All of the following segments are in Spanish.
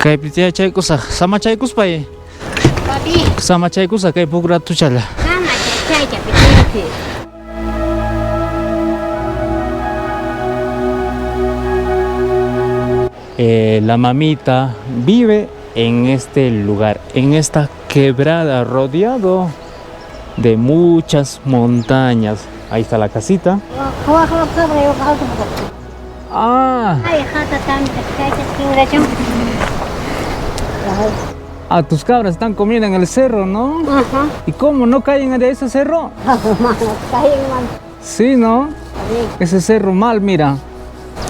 Kay pitia chay kusa sama chay kuspay. Papi, Sama chay kusa kay pugra tu chala. sama chay capitete. La mamita vive en este lugar, en esta quebrada, rodeado de muchas montañas. Ahí está la casita. Ah, Ay, jata tan chay ah, tus cabras están comiendo en el cerro, ¿no? Ajá. ¿Y cómo no caen de ese cerro? Kain man. Sí, ¿no? Ese cerro mal, mira.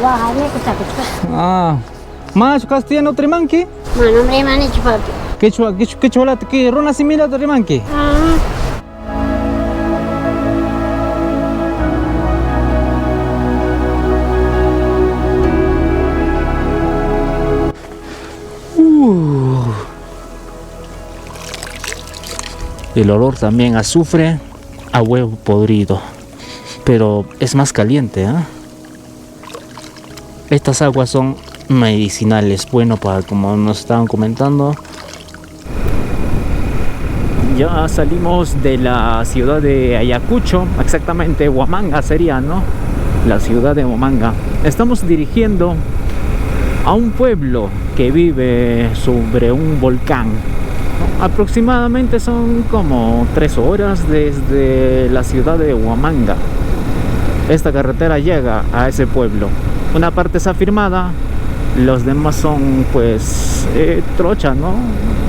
Wah, ini kesakit. Ah, más castellano trimanqui. Mana hombre mani papi. Quechua, que rona simila trimanqui. Ah. El olor también a azufre, a huevo podrido, pero es más caliente, ¿eh? Estas aguas son medicinales, bueno, para como nos estaban comentando. Ya salimos de la ciudad de Ayacucho, exactamente Huamanga sería, ¿no? La ciudad de Huamanga. Estamos dirigiendo a un pueblo que vive sobre un volcán. Aproximadamente son como 3 horas desde la ciudad de Huamanga. Esta carretera llega a ese pueblo. Una parte está firmada, los demás son pues trocha, ¿no?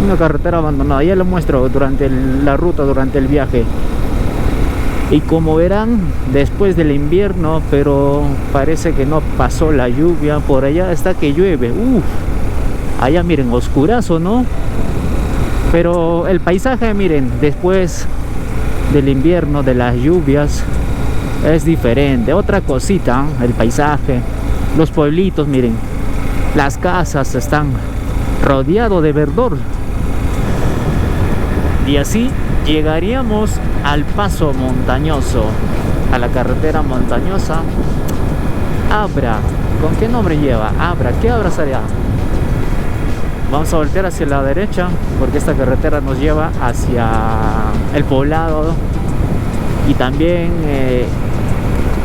Una carretera abandonada. Ya lo muestro durante la ruta, durante el viaje. Y como verán, después del invierno, pero parece que no pasó la lluvia. Por allá está que llueve. Allá miren, oscurazo, ¿no? Pero el paisaje, miren, después del invierno, de las lluvias, es diferente. Otra cosita, el paisaje, los pueblitos, miren, las casas están rodeados de verdor. Y así llegaríamos al paso montañoso, a la carretera montañosa Abra. ¿Con qué nombre lleva? Abra. ¿Qué Abra sería? Vamos a voltear hacia la derecha porque esta carretera nos lleva hacia el poblado y también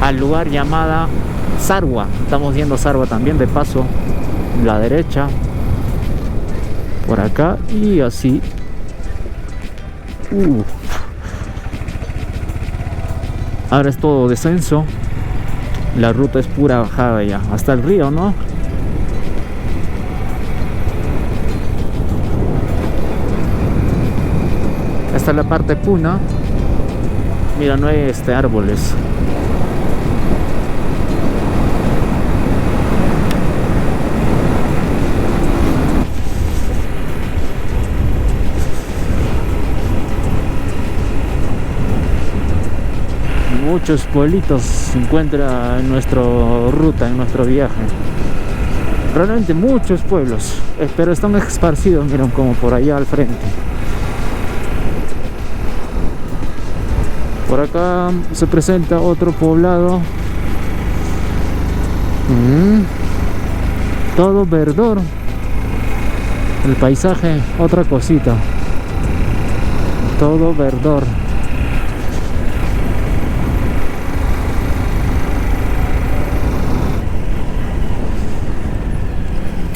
al lugar llamada Sarwa. Estamos viendo Sarwa también de paso, la derecha, por acá y así. Ahora es todo descenso, la ruta es pura bajada ya, hasta el río, ¿no? Esta es la parte puna. Mira, no hay árboles. Muchos pueblitos se encuentran en nuestra ruta, en nuestro viaje. Realmente muchos pueblos, pero están esparcidos, miren, como por allá al frente. Por acá se presenta otro poblado. Todo verdor. El paisaje, otra cosita. Todo verdor.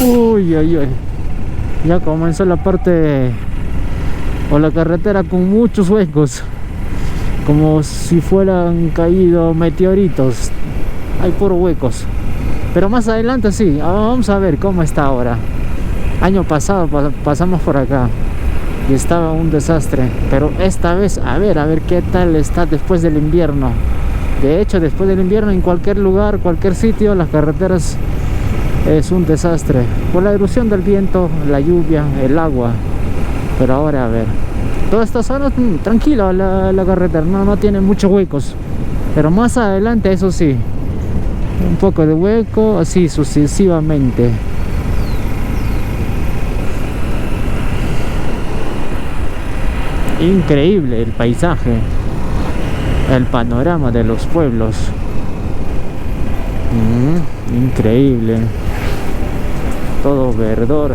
Uy, ay, ay. Ya comenzó la parte o la carretera con muchos huecos, como si fueran caído meteoritos. Hay puros huecos, pero más adelante sí. Vamos a ver cómo está ahora. Año pasado pasamos por acá y estaba un desastre, pero esta vez a ver qué tal está después del invierno. De hecho, después del invierno en cualquier lugar, cualquier sitio, las carreteras es un desastre por la erosión del viento, la lluvia, el agua. Pero ahora a ver, toda esta zona tranquila, la carretera no tiene muchos huecos, pero más adelante eso sí, un poco de hueco, así sucesivamente. Increíble el paisaje, el panorama de los pueblos. Increíble, todo verdor.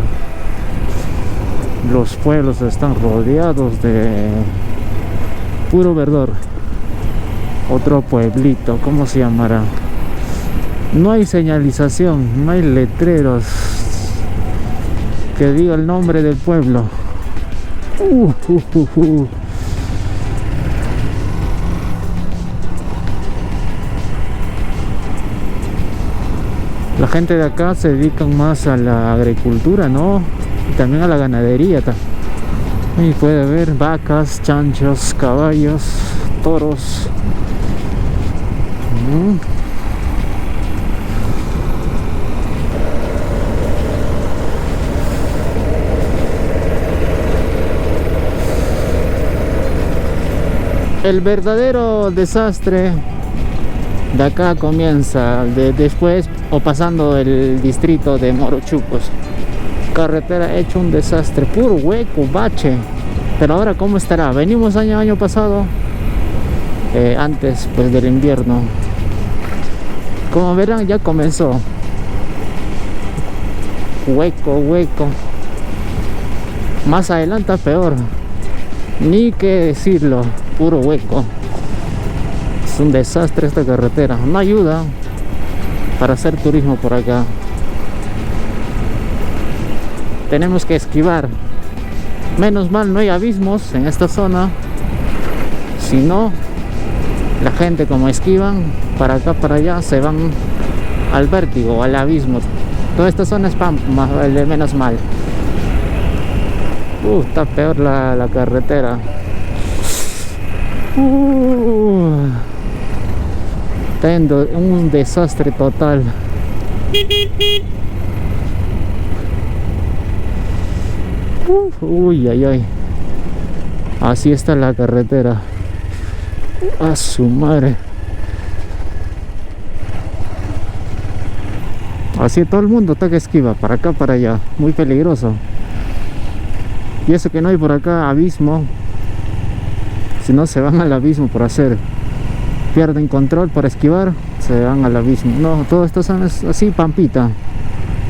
los pueblos están rodeados de puro verdor. Otro pueblito, ¿cómo se llamará? No hay señalización, no hay letreros que diga el nombre del pueblo. La gente de acá se dedican más a la agricultura, ¿no? Y también a la ganadería. Y puede haber vacas, chanchos, caballos, toros. El verdadero desastre de acá comienza después o pasando el distrito de Morochucos. Carretera hecho un desastre, puro hueco, bache. Pero ahora cómo estará. Venimos año pasado, antes pues del invierno. Como verán, ya comenzó. Hueco. Más adelante peor. Ni que decirlo, puro hueco. Es un desastre esta carretera. No ayuda para hacer turismo por acá. Tenemos que esquivar. Menos mal no hay abismos en esta zona. Si no, la gente como esquivan para acá, para allá, se van al vértigo, al abismo. Toda esta zona es menos mal. Está peor la carretera. Está un desastre total. Ay. Así está la carretera. A su madre. Así todo el mundo está que esquiva para acá, para allá. Muy peligroso. Y eso que no hay por acá abismo. Si no, se van al abismo por hacer. Pierden control para esquivar, se van al abismo. No, todo esto son así, pampita.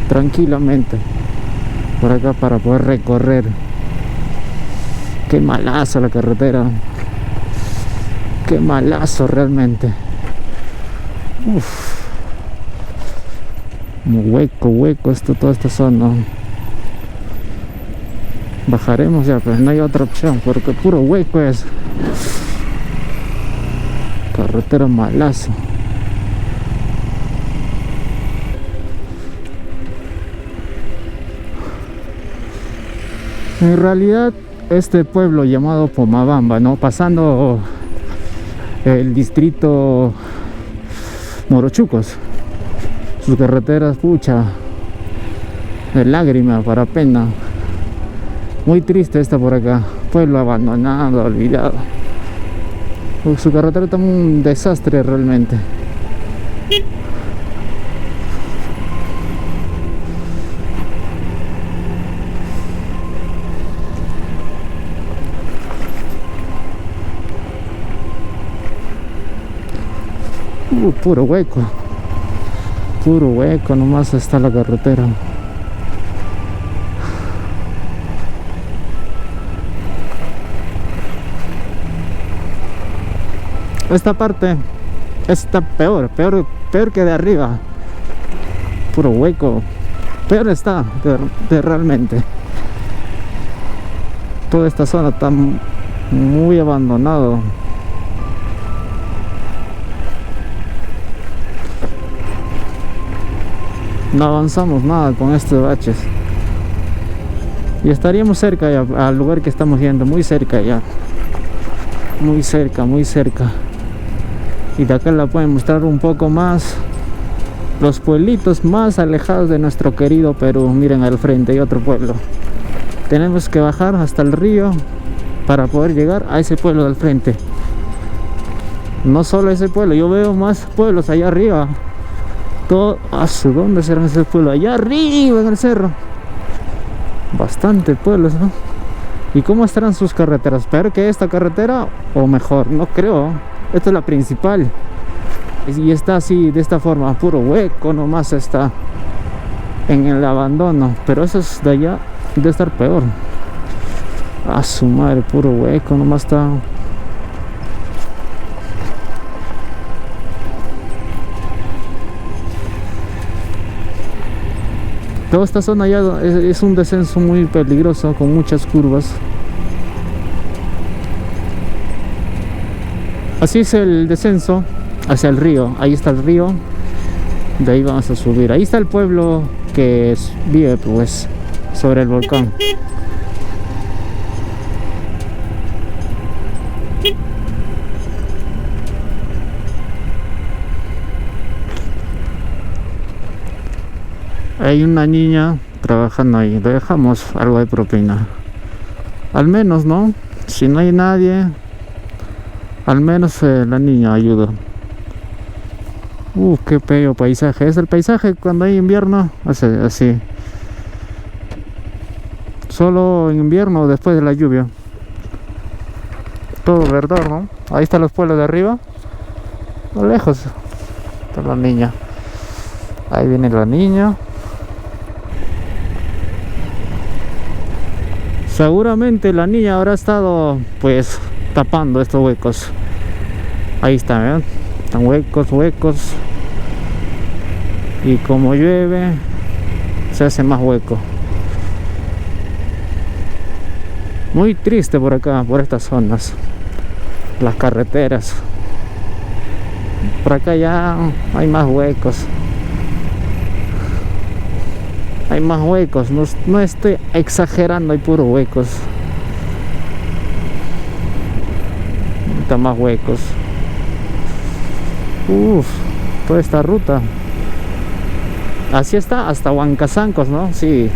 Tranquilamente. Por acá para poder recorrer. Qué malazo la carretera. Qué malazo realmente. Hueco toda esta zona. Bajaremos ya, pues no hay otra opción porque puro hueco es. Carretera malazo. En realidad este pueblo llamado Pomabamba, ¿no? Pasando el distrito Morochucos, sus carreteras, pucha, de lágrima para pena. Muy triste está por acá. Pueblo abandonado, olvidado. Su carretera está un desastre realmente. Puro hueco nomás está la carretera. Esta parte está peor que de arriba. Puro hueco. Peor está de realmente. Toda esta zona está muy abandonado. No avanzamos nada con estos baches. Y estaríamos cerca ya, al lugar que estamos yendo, muy cerca ya. Muy cerca. Y de acá la pueden mostrar un poco más. Los pueblitos más alejados de nuestro querido Perú. Miren al frente hay otro pueblo. Tenemos que bajar hasta el río para poder llegar a ese pueblo del frente. No solo ese pueblo, yo veo más pueblos allá arriba. ¿Dónde serán esos pueblos? Allá arriba en el cerro. Bastante pueblos, ¿no? ¿Y cómo estarán sus carreteras? ¿Peor que esta carretera o mejor? No creo. Esta es la principal. Y está así, de esta forma, puro hueco nomás está en el abandono. Pero eso es de allá, debe estar peor. A su madre, puro hueco, nomás está. Toda esta zona ya es un descenso muy peligroso, con muchas curvas. Así es el descenso hacia el río. Ahí está el río. De ahí vamos a subir. Ahí está el pueblo que vive pues sobre el volcán. Hay una niña trabajando ahí. Le dejamos algo de propina. Al menos, ¿no? Si no hay nadie, al menos la niña ayuda. Qué bello paisaje. Es el paisaje cuando hay invierno. Así. Solo en invierno después de la lluvia. Todo verdor, ¿no? Ahí están los pueblos de arriba. A lo lejos está la niña. Ahí viene la niña. Seguramente la niña habrá estado pues tapando estos huecos. Ahí está, ¿ven? Están huecos. Y como llueve, se hace más hueco. Muy triste por acá, por estas zonas. Las carreteras. Por acá ya hay más huecos. Hay más huecos, no estoy exagerando, hay puros huecos. Está más huecos. Toda esta ruta. Así está hasta Huancazancos, ¿no? Sí.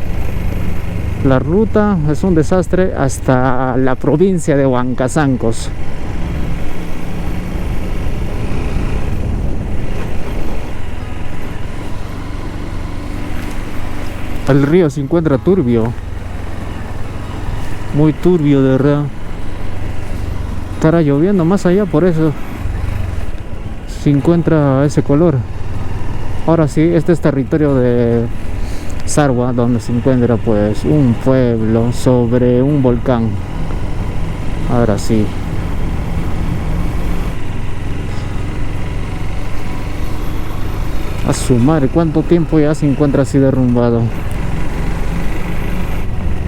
La ruta es un desastre hasta la provincia de Huancazancos. El río se encuentra turbio. Muy turbio, de verdad. Estará lloviendo más allá, por eso se encuentra ese color. Ahora sí, este es territorio de Sarwa, donde se encuentra pues un pueblo sobre un volcán. Ahora sí. A su madre, ¿cuánto tiempo ya se encuentra así derrumbado?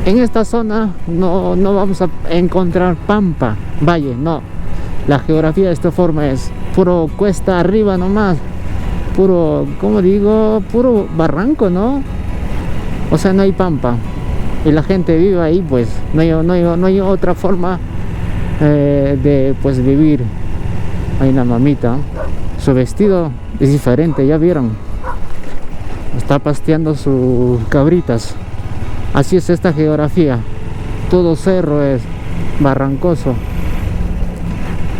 En esta zona no vamos a encontrar pampa, valle, no. La geografía de esta forma es puro cuesta arriba nomás. Puro, ¿cómo digo? Puro barranco, ¿no? O sea, no hay pampa. Y la gente vive ahí, pues no hay otra forma de pues vivir. Hay una mamita. Su vestido es diferente, ya vieron. Está pasteando sus cabritas. Así es esta geografía. Todo cerro es barrancoso.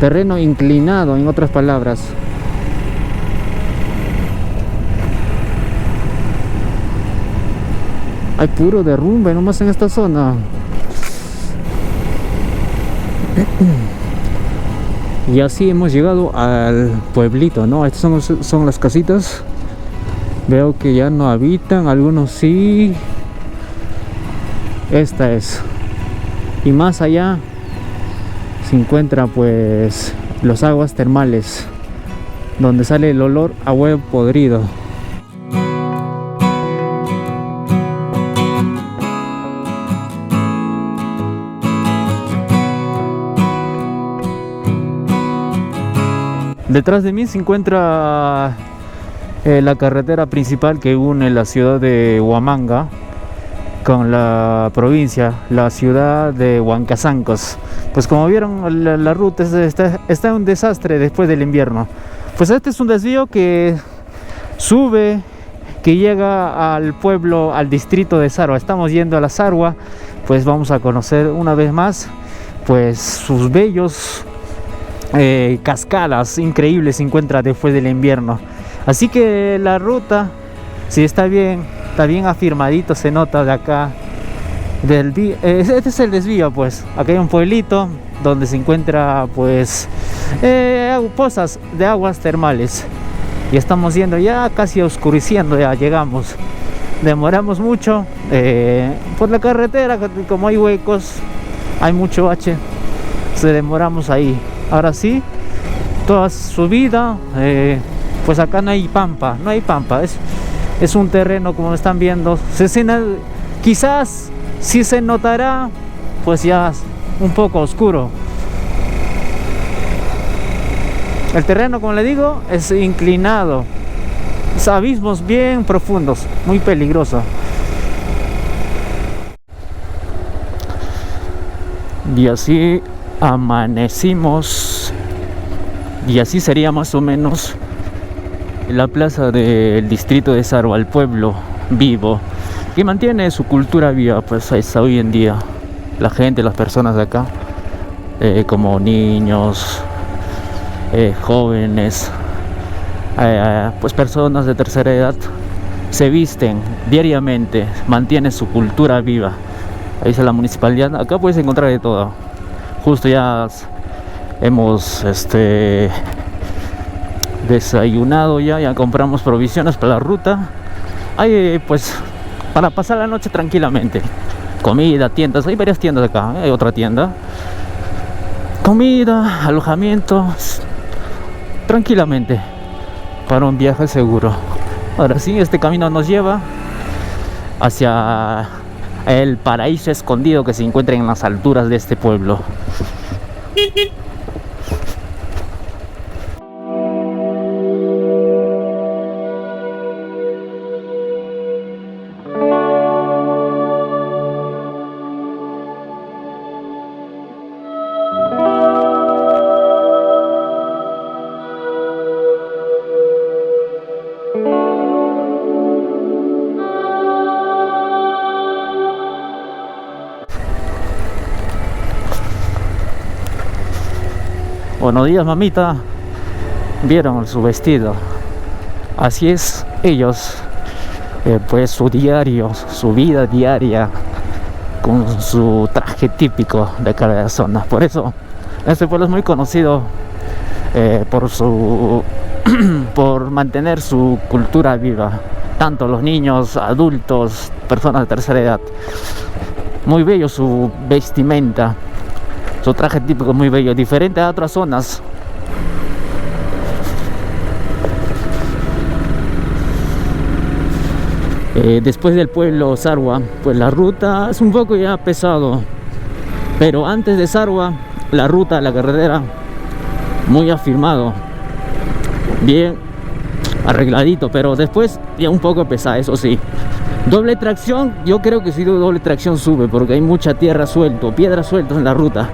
Terreno inclinado, en otras palabras. Hay puro derrumbe nomás en esta zona. Y así hemos llegado al pueblito, ¿no? Estas son las casitas. Veo que ya no habitan, algunos sí. Esta es. Y más allá se encuentra pues los aguas termales, donde sale el olor a huevo podrido. Detrás de mí se encuentra la carretera principal que une la ciudad de Huamanga con la provincia, la ciudad de Huancazancos. Pues como vieron, la ruta está un desastre después del invierno. Pues este es un desvío que sube, que llega al pueblo, al distrito de Sarwa. Estamos yendo a la Sarwa, pues vamos a conocer una vez más pues sus bellos cascadas increíbles se encuentra después del invierno. Así que la ruta, si está bien afirmadito, se nota de acá. Este es el desvío, pues. Acá hay un pueblito donde se encuentra pues pozas de aguas termales. Y estamos yendo ya casi oscureciendo, ya llegamos. Demoramos mucho por la carretera, como hay huecos. hay mucho bache, se demoramos ahí. Ahora sí, toda subida, pues acá no hay pampa, es un terreno, como están viendo. Quizás sí se notará, pues ya un poco oscuro. El terreno, como le digo, es inclinado, abismos bien profundos, muy peligroso. Y así amanecimos, y así sería más o menos la plaza del distrito de Sarwa, el pueblo vivo que mantiene su cultura viva, pues hasta hoy en día. La gente, las personas de acá, como niños, jóvenes, pues personas de tercera edad, se visten diariamente, mantiene su cultura viva. Ahí dice la municipalidad. Acá puedes encontrar de todo. Justo ya hemos desayunado, ya compramos provisiones para la ruta. Hay pues para pasar la noche tranquilamente. Comida, tiendas, hay varias tiendas acá, hay otra tienda. Comida, alojamiento, tranquilamente, para un viaje seguro. Ahora sí, este camino nos lleva hacia el paraíso escondido que se encuentra en las alturas de este pueblo. Buenos días, mamita. Vieron su vestido. Así es ellos, pues su diario, su vida diaria, con su traje típico de cada zona. Por eso este pueblo es muy conocido, por mantener su cultura viva, tanto los niños, adultos, personas de tercera edad. Muy bello su vestimenta, su traje típico, muy bello, diferente a otras zonas. Después del pueblo Sarwa, pues la ruta es un poco ya pesado, pero antes de Sarwa, la ruta, la carretera, muy afirmado, bien arregladito, pero después ya un poco pesada, eso sí. Doble tracción, yo creo que si doble tracción sube, porque hay mucha tierra suelta, piedras sueltas en la ruta,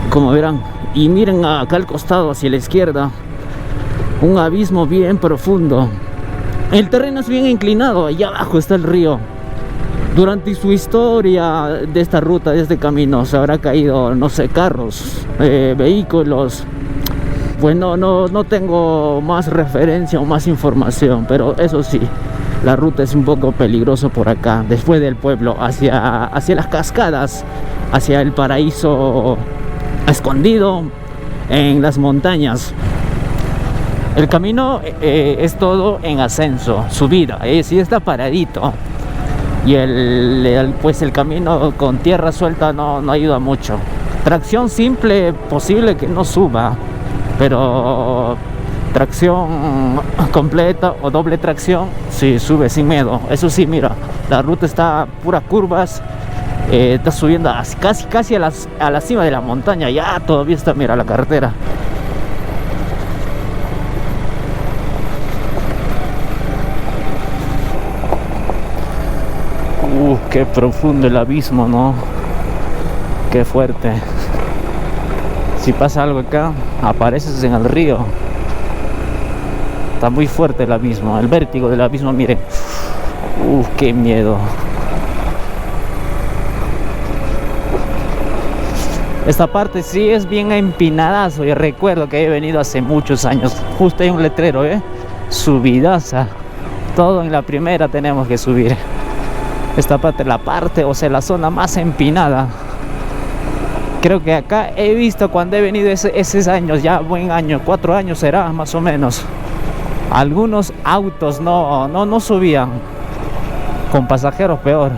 como verán. Y miren acá al costado, hacia la izquierda, un abismo bien profundo. El terreno es bien inclinado, allá abajo está el río. Durante su historia de esta ruta, de este camino, se habrá caído, no sé, carros, vehículos. Pues no tengo más referencia o más información, pero eso sí, la ruta es un poco peligroso por acá, después del pueblo, hacia las cascadas, hacia el paraíso escondido en las montañas. El camino es todo en ascenso, subida, sí está paradito. Y pues el camino con tierra suelta no ayuda mucho. Tracción simple, posible que no suba, pero tracción completa o doble tracción, sí sube sin miedo. Eso sí, mira, la ruta está pura curvas, está subiendo casi a la cima de la montaña. Ya todavía está, mira, la carretera. Qué profundo el abismo, ¿no? Qué fuerte. Si pasa algo acá, apareces en el río. Está muy fuerte el abismo, el vértigo del abismo, miren. Qué miedo. Esta parte sí es bien empinadazo. Yo recuerdo que he venido hace muchos años. Justo hay un letrero, subidaza. Todo en la primera tenemos que subir. Esta parte, la zona más empinada. Creo que acá he visto cuando he venido esos años, ya buen año, 4 años será más o menos. Algunos autos no subían, con pasajeros peor.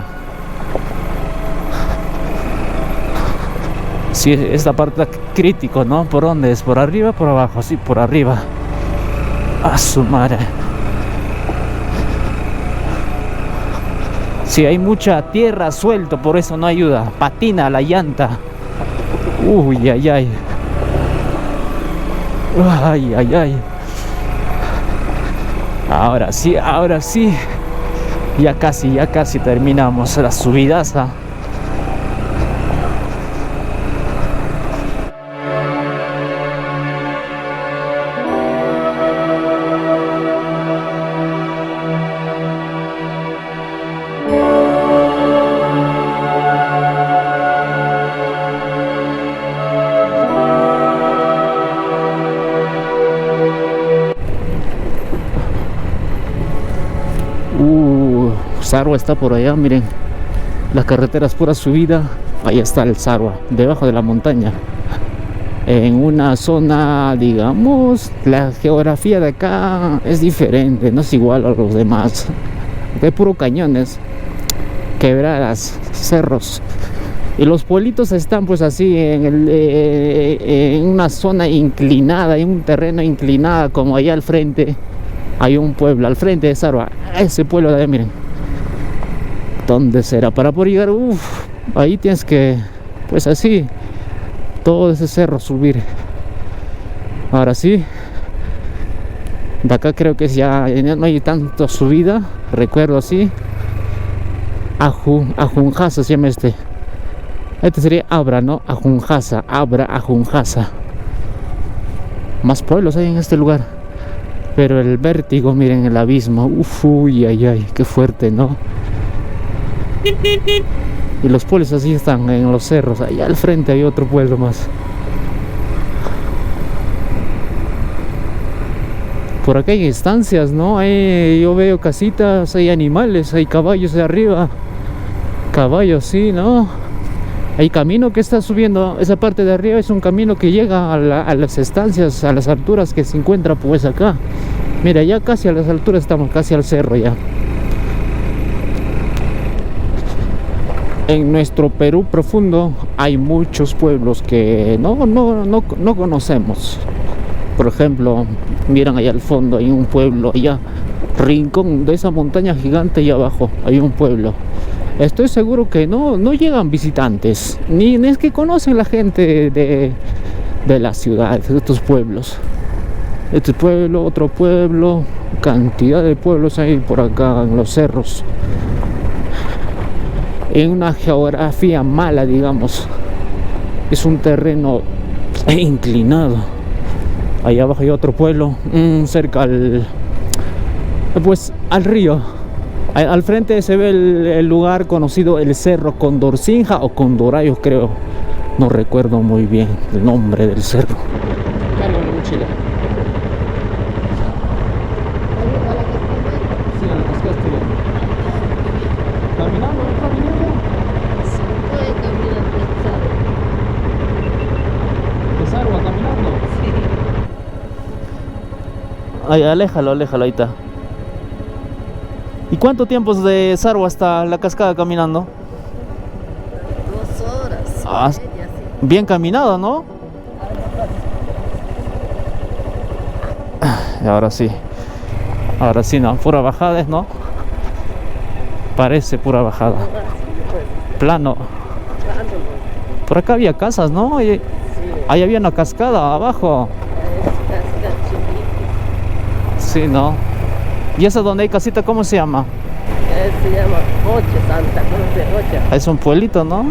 Sí, esta parte crítico, ¿no? ¿Por dónde es? ¿Por arriba? ¿Por abajo? Sí, por arriba. A su madre. Sí, hay mucha tierra suelta, por eso no ayuda. Patina la llanta. Uy, ay, ay. Ay, ay, ay. Ahora sí, ahora sí. Ya casi terminamos la subidaza. Sarwa está por allá, miren. La carretera es pura subida. Ahí está el Sarwa, debajo de la montaña. En una zona, digamos, la geografía de acá es diferente, no es igual a los demás. Hay puro cañones, quebradas, cerros. Y los pueblitos están pues así en una zona inclinada, en un terreno inclinado, como allá al frente. Hay un pueblo al frente de Sarwa. Ese pueblo de ahí, miren. ¿Dónde será? Para poder llegar, ahí tienes que, pues así, todo ese cerro subir. Ahora sí, de acá creo que ya no hay tanta subida, recuerdo así. Ajunjasa se llama este. Este sería Abra, ¿no? Ajunjasa, Abra, Ajunjasa. Más pueblos hay en este lugar. Pero el vértigo, miren el abismo. Uy, ay, ay, qué fuerte, ¿no? Y los pueblos así están en los cerros. Allá al frente hay otro pueblo más. Por acá hay estancias, ¿no? Yo veo casitas, hay animales, hay caballos de arriba. Caballos, sí, ¿no? Hay camino que está subiendo. Esa parte de arriba es un camino que llega a las estancias, a las alturas que se encuentra pues acá. Mira, ya casi a las alturas estamos, casi al cerro ya. En nuestro Perú profundo hay muchos pueblos que no conocemos. Por ejemplo, miran allá al fondo, hay un pueblo allá, rincón de esa montaña gigante allá abajo, hay un pueblo. Estoy seguro que no llegan visitantes, ni es que conocen la gente de la ciudad, de estos pueblos. Este pueblo, otro pueblo, cantidad de pueblos hay por acá en los cerros. En una geografía mala, digamos, es un terreno inclinado. Allá abajo hay otro pueblo, cerca al río. Al frente se ve el lugar conocido, el cerro Condorcinja o Condorayo, creo. No recuerdo muy bien el nombre del cerro. Carga mi mochila. Sí, a la cascada estoy viendo. ¿Caminando? ¿Está viniendo? Se puede caminar ¿De Sarwa caminando? Sí. Ay, aléjalo, ahí está. ¿Y cuánto tiempo es de Sarwa hasta la cascada caminando? 2 horas. Ah, Media, sí. bien caminado, ¿no? Ahora sí, no, pura bajada, ¿no? Parece pura bajada. Plano. Por acá había casas, ¿no? Ahí había una cascada abajo. Sí, ¿no? ¿Y esa donde hay casita, cómo se llama? Se llama Rocha, Santa Cruz de Rocha. Es un pueblito, ¿no?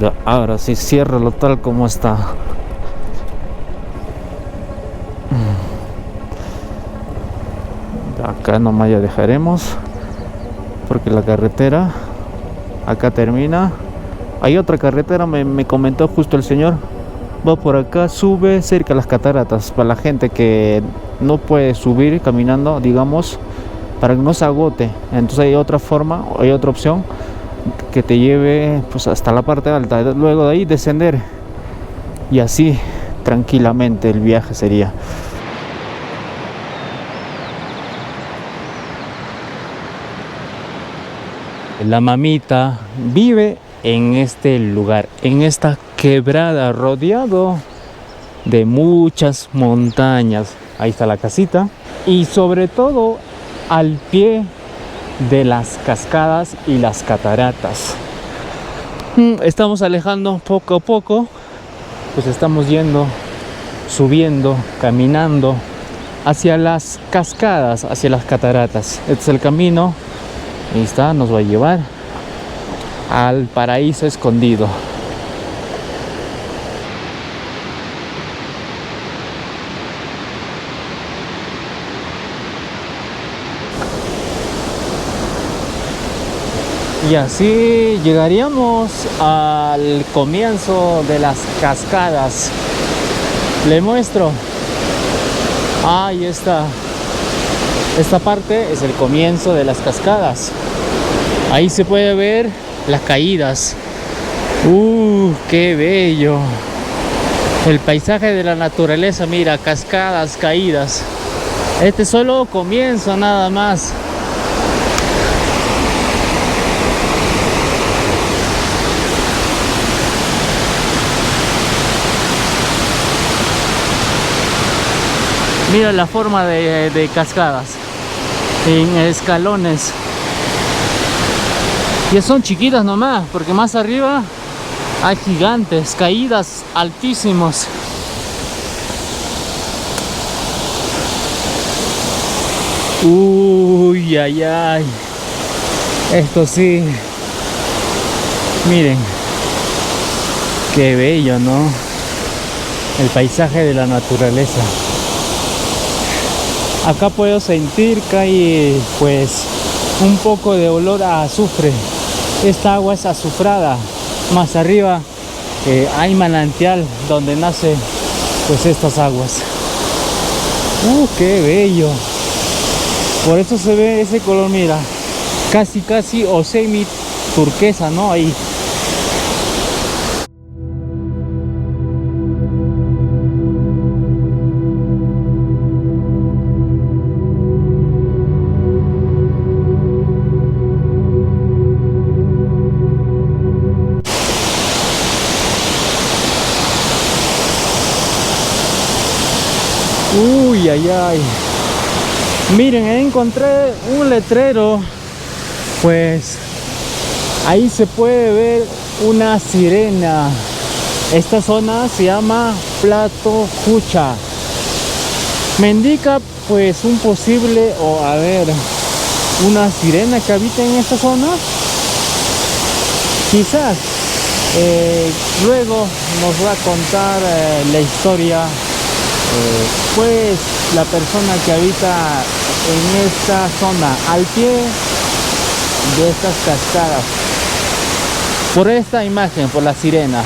Ya, ahora sí, ciérralo tal como está. Acá nomás ya dejaremos, porque la carretera acá termina. Hay otra carretera, me comentó justo el señor, va por acá, sube cerca de las cataratas, para la gente que no puede subir caminando, digamos, para que no se agote. Entonces hay otra forma, hay otra opción que te lleve pues hasta la parte alta, luego de ahí descender, y así tranquilamente el viaje sería. La mamita vive en este lugar, en esta quebrada, rodeado de muchas montañas. Ahí está la casita. Y sobre todo al pie de las cascadas y las cataratas. Estamos alejando poco a poco. Pues estamos yendo, subiendo, caminando hacia las cascadas, hacia las cataratas. Este es el camino. Ahí está, nos va a llevar al paraíso escondido. Y así llegaríamos al comienzo de las cascadas. Le muestro. Ahí está. Esta parte es el comienzo de las cascadas. Ahí se puede ver las caídas. ¡Qué bello! El paisaje de la naturaleza, mira, cascadas, caídas. Este solo comienzo nada más. Mira la forma de cascadas en escalones. Y son chiquitas nomás, porque más arriba hay gigantes, caídas altísimos. Uy, ay, ay. Esto sí. Miren. Qué bello, ¿no? El paisaje de la naturaleza. Acá puedo sentir que hay pues un poco de olor a azufre. Esta agua es azufrada. Más arriba hay manantial donde nace pues estas aguas. Qué bello. Por eso se ve ese color, mira, casi o semi turquesa, ¿no? Ahí. Uy, ay, ay. Miren, encontré un letrero. Pues ahí se puede ver una sirena. Esta zona se llama Plato Jucha. Me indica pues un posible, o a ver, una sirena que habita en esta zona. Quizás luego nos va a contar la historia pues la persona que habita en esta zona, al pie de estas cascadas, por esta imagen, por la sirena.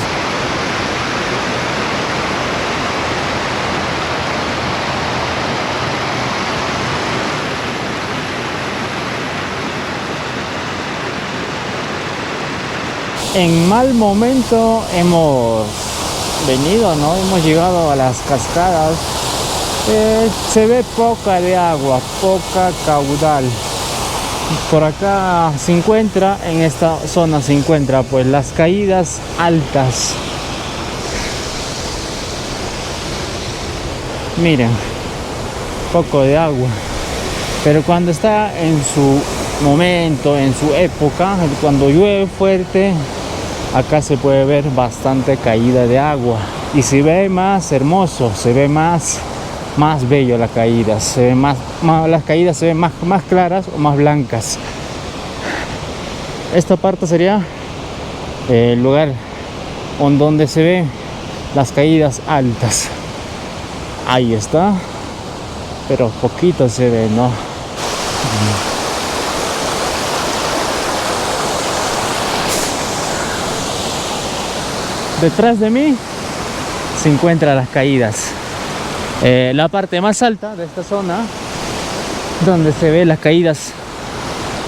En mal momento hemos venido, ¿no? Hemos llegado a las cascadas. Se ve poca de agua, poca caudal. Por acá se encuentra, en esta zona se encuentra pues las caídas altas. Miren, poco de agua. Pero cuando está en su momento, en su época, cuando llueve fuerte, acá se puede ver bastante caída de agua. Y se ve más hermoso, se ve más bello la caída, se ve las caídas se ven más claras o más blancas. Esta parte sería el lugar donde se ven las caídas altas. Ahí está, pero poquito se ve, ¿no? Detrás de mí se encuentran las caídas. La parte más alta de esta zona, donde se ve las caídas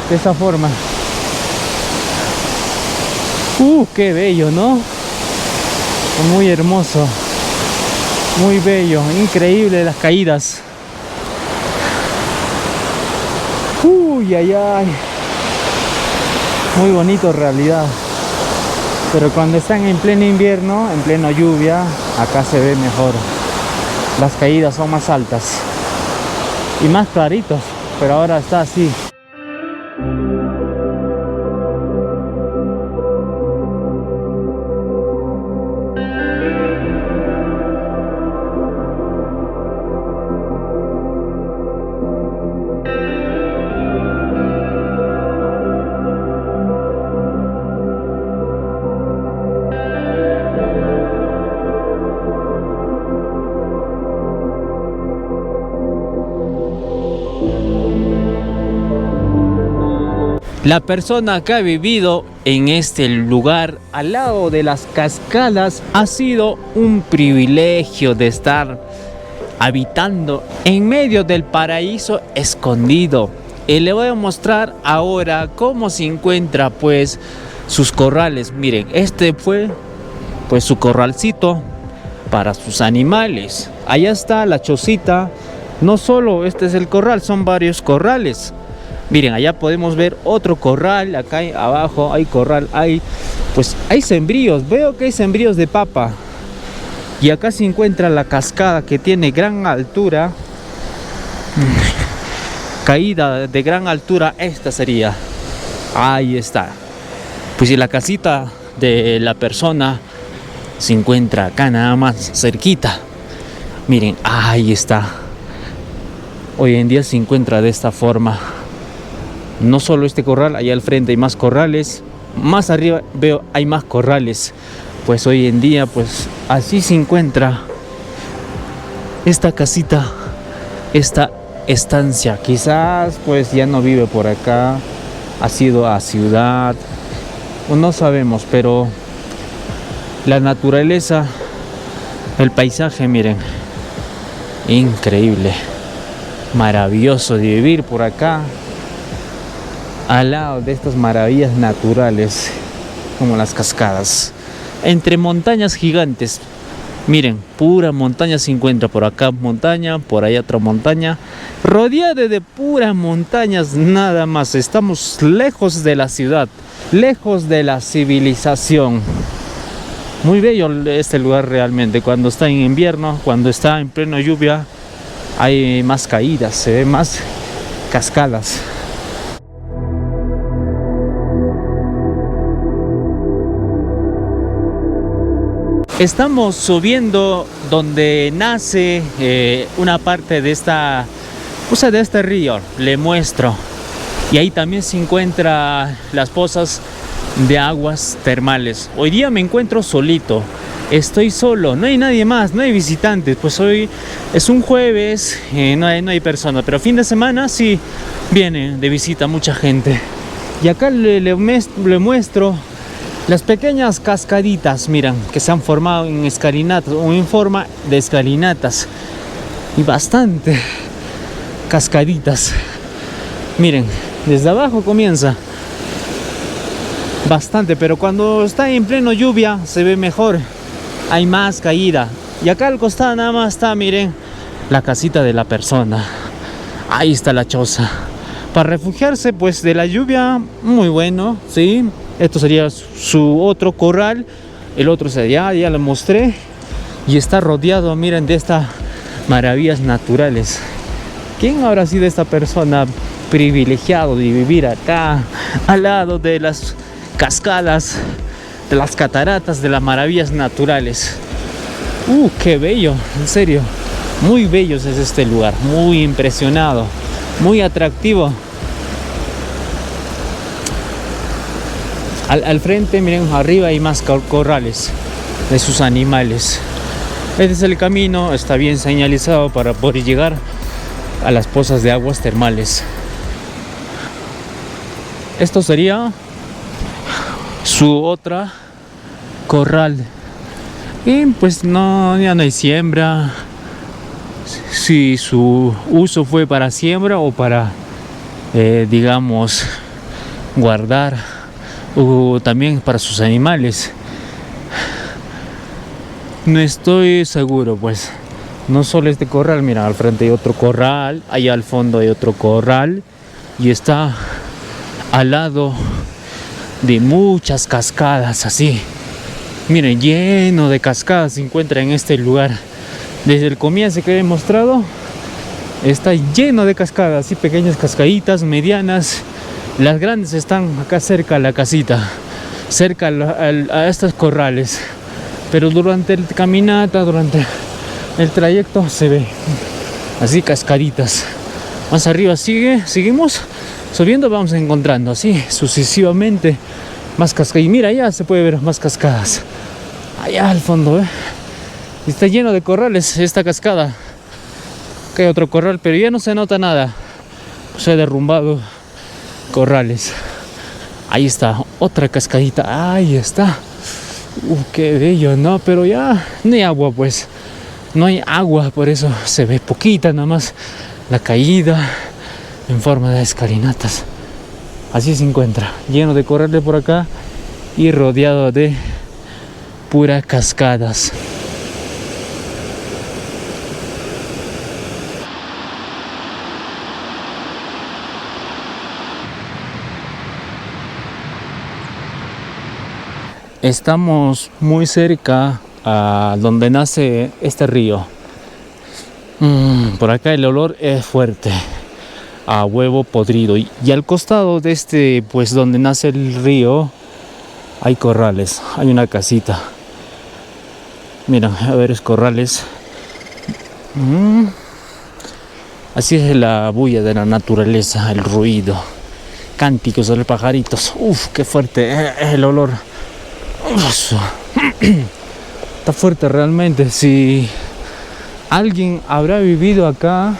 de esta forma. Qué bello, ¿no? Muy hermoso, muy bello, increíble las caídas. Uy, ay, ay. Muy bonito en realidad. Pero cuando están en pleno invierno, en pleno lluvia, acá se ve mejor. Las caídas son más altas y más claritos, pero ahora está así. La persona que ha vivido en este lugar al lado de las cascadas ha sido un privilegio de estar habitando en medio del paraíso escondido. Y le voy a mostrar ahora cómo se encuentra pues sus corrales. Miren, este fue pues su corralcito para sus animales. Allá está la chocita. No solo este es el corral, son varios corrales. Miren, allá podemos ver otro corral, acá abajo hay corral, hay sembríos, veo que hay sembríos de papa. Y acá se encuentra la cascada que tiene gran altura, caída de gran altura, esta sería. Ahí está. Pues si la casita de la persona se encuentra acá nada más cerquita. Miren, ahí está. Hoy en día se encuentra de esta forma. No solo este corral, allá al frente hay más corrales, más arriba veo hay más corrales. Pues hoy en día pues así se encuentra esta casita, esta estancia. Quizás pues ya no vive por acá, ha sido a ciudad, o no sabemos, pero la naturaleza, el paisaje, miren, increíble, maravilloso de vivir por acá. Al lado de estas maravillas naturales como las cascadas, entre montañas gigantes. Miren, pura montaña se encuentra. Por acá montaña, por allá otra montaña, rodeada de puras montañas nada más. Estamos lejos de la ciudad, lejos de la civilización. Muy bello este lugar realmente. Cuando está en invierno, cuando está en pleno lluvia, hay más caídas, se ven más cascadas. Estamos subiendo donde nace una parte de de este río, le muestro. Y ahí también se encuentran las pozas de aguas termales. Hoy día me encuentro solito, estoy solo, no hay nadie más, no hay visitantes. Pues hoy es un jueves, no hay personas, pero fin de semana sí viene de visita mucha gente. Y acá le muestro las pequeñas cascaditas, miran, que se han formado en escalinatas o en forma de escalinatas. Y bastante cascaditas. Miren, desde abajo comienza. Bastante, pero cuando está en pleno lluvia se ve mejor. Hay más caída. Y acá al costado nada más está, miren, la casita de la persona. Ahí está la choza. Para refugiarse pues de la lluvia, muy bueno, ¿sí? Esto sería su otro corral. El otro sería, ya lo mostré. Y está rodeado, miren, de estas maravillas naturales. ¿Quién habrá sido esta persona privilegiado de vivir acá, al lado de las cascadas, de las cataratas, de las maravillas naturales? ¡Qué bello! En serio, muy bello es este lugar. Muy impresionado, muy atractivo. Al frente, miren, arriba hay más corrales de sus animales. Este es el camino, está bien señalizado para poder llegar a las pozas de aguas termales. Esto sería su otra corral. Y pues ya no hay siembra. Si su uso fue para siembra o para, digamos, guardar, o también para sus animales, no estoy seguro. Pues no solo este corral, mira, al frente hay otro corral, allá al fondo hay otro corral, y está al lado de muchas cascadas así. Miren, lleno de cascadas se encuentra en este lugar. Desde el comienzo que he mostrado, está lleno de cascadas, así pequeñas cascaditas, medianas. Las grandes están acá cerca a la casita, cerca a estos corrales. Pero durante la caminata, durante el trayecto se ve así cascaditas. Más arriba seguimos subiendo, vamos encontrando así sucesivamente más cascadas. Y mira, allá se puede ver más cascadas. Allá al fondo, está lleno de corrales esta cascada. Acá hay otro corral, pero ya no se nota nada. Se ha derrumbado corrales. Ahí está otra cascadita. Ahí está. Qué bello, ¿no? Pero ya no hay agua, pues. No hay agua, por eso se ve poquita nada más la caída en forma de escalinatas. Así se encuentra, lleno de corrales por acá y rodeado de puras cascadas. Estamos muy cerca a donde nace este río. Por acá el olor es fuerte a huevo podrido. Y al costado de este, pues donde nace el río, hay corrales, hay una casita. Miren, a ver, es corrales. Así es la bulla de la naturaleza, el ruido, cánticos de los pajaritos. Qué fuerte es el olor. Está fuerte realmente. Si alguien habrá vivido acá,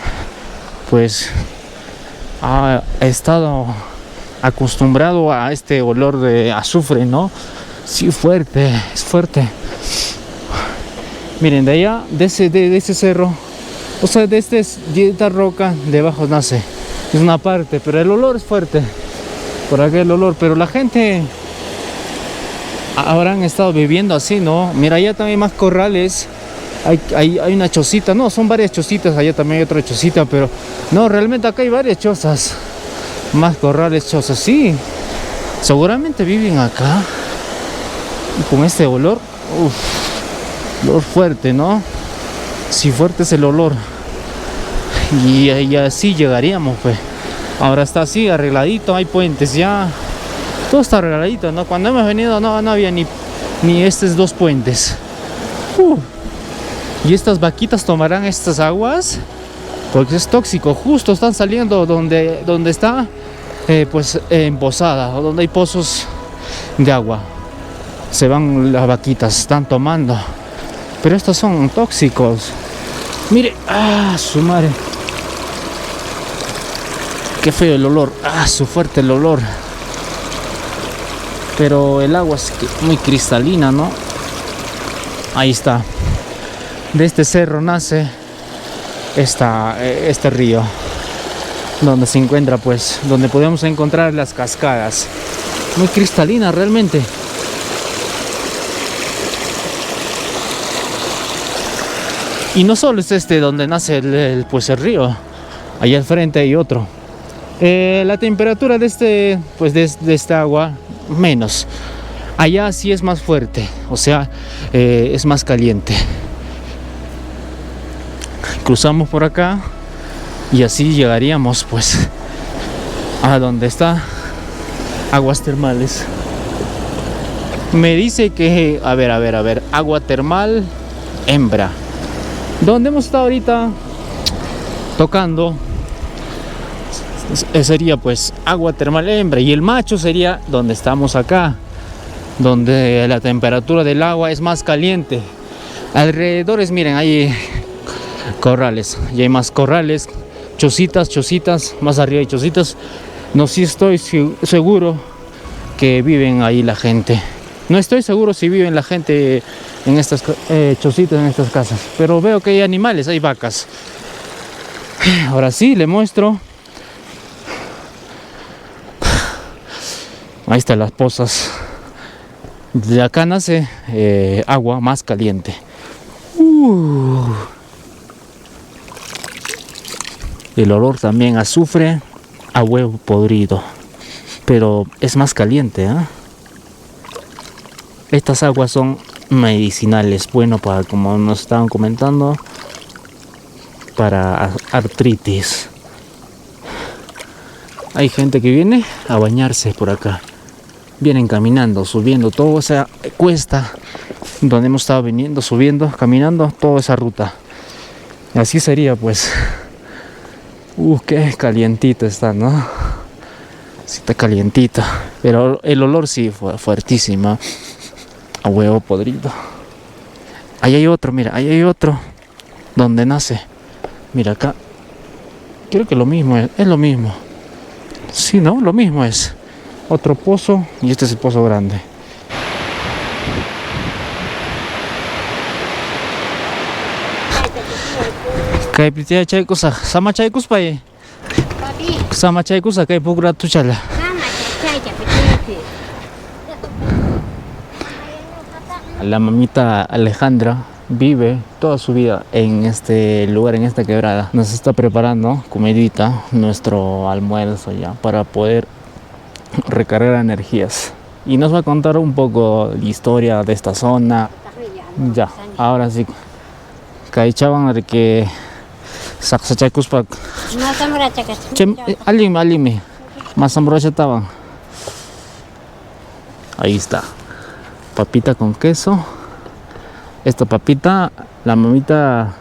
pues ha estado acostumbrado a este olor de azufre, ¿no? Sí, fuerte, es fuerte. Miren, de allá, de ese cerro, o sea, de esta roca, debajo nace. Es una parte, pero el olor es fuerte. Por acá el olor, pero la gente habrán estado viviendo así, ¿no? Mira, allá también hay más corrales. Hay una chocita, no, son varias chocitas. Allá también hay otra chocita, pero no, realmente acá hay varias chozas. Más corrales, chozas, sí. Seguramente viven acá. Y con este olor, olor fuerte, ¿no? Sí, fuerte es el olor. Y así llegaríamos, pues. Ahora está así, arregladito, hay puentes ya. Todo está arregladito, ¿no? Cuando hemos venido no había ni estos dos puentes. Y estas vaquitas tomarán estas aguas porque es tóxico. Justo están saliendo donde está pues embosada, o donde hay pozos de agua. Se van las vaquitas, están tomando. Pero estos son tóxicos. Mire, su madre. Qué feo el olor, su fuerte el olor. Pero el agua es muy cristalina, ¿no? Ahí está. De este cerro nace este río, donde se encuentra, pues, donde podemos encontrar las cascadas. Muy cristalina realmente. Y no solo es donde nace el río. Allá al frente hay otro. La temperatura de esta agua menos. Allá sí es más fuerte, o sea, es más caliente. Cruzamos por acá y así llegaríamos, pues, a donde está aguas termales. Me dice que, a ver, agua termal hembra. Donde hemos estado ahorita tocando sería pues agua termal hembra, y el macho sería donde estamos acá, donde la temperatura del agua es más caliente. Alrededores, miren, hay corrales, y hay más corrales, chocitas, más arriba hay chocitas. No, sí estoy seguro que viven ahí la gente. No estoy seguro si viven la gente en estas chocitas, en estas casas, pero veo que hay animales, hay vacas. Ahora sí, le muestro. Ahí están las pozas. De acá nace agua más caliente. El olor también azufre a huevo podrido, pero es más caliente, Estas aguas son medicinales, bueno, para, como nos estaban comentando, para artritis. Hay gente que viene a bañarse por acá. Vienen caminando, subiendo toda esa cuesta donde hemos estado viniendo, subiendo, caminando toda esa ruta. Y así sería, pues. Qué calientito está, ¿no? Sí, está calientito. Pero el olor sí fue fuertísimo. A huevo podrido. Ahí hay otro, mira, ahí hay otro. Donde nace. Mira acá. Creo que lo mismo es lo mismo. Sí, ¿no? Lo mismo es. Otro pozo y este es el pozo grande. Kay pritia chay kusa, sama chay kus pai. Sama chay kusa kay pukra tu chala. La mamita Alejandra vive toda su vida en este lugar, en esta quebrada. Nos está preparando comidita, nuestro almuerzo ya, para poder recargar energías. Y nos va a contar un poco la historia de esta zona. Ya, ahora sí. Kaichaban de que saksachacus pak. Alime. Más estaban. Ahí está. Papita con queso. Esta papita, la mamita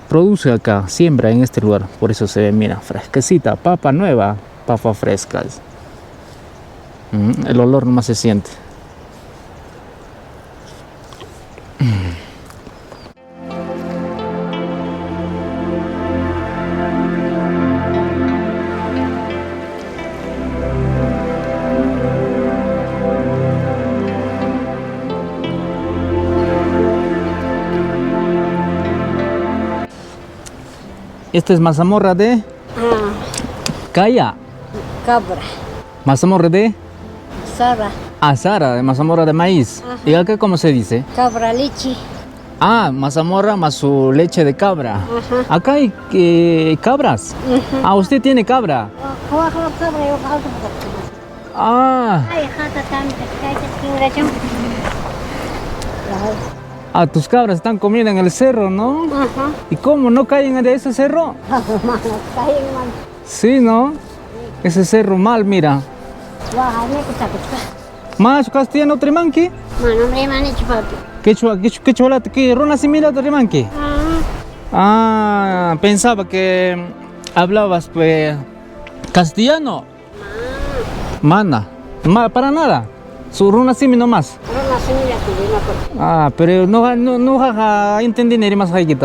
produce acá, siembra en este lugar. Por eso se ve, mira, fresquecita, papa nueva, papa fresca. El olor nomás se siente. Esta es mazamorra de calla. Cabra. Mazamorra de Sara. azara, de mazamorra de maíz. Ajá. ¿Y acá cómo se dice? Cabra leche. Ah, mazamorra más su leche de cabra. Ajá. Acá hay cabras. Ah, usted tiene cabra. Ah, tus cabras están comiendo en el cerro, ¿no? Ajá. ¿Y cómo no caen de ese cerro? Sí, ¿no? Ese cerro mal, mira. Más castellano trimanqui. ¿Qué chocolate? ¿Qué rona similar trimanqui? Ah, pensaba que hablabas pues castellano. Mana. Para nada. Su runa simi nomás. Ah, pero no entendí ni más ahí.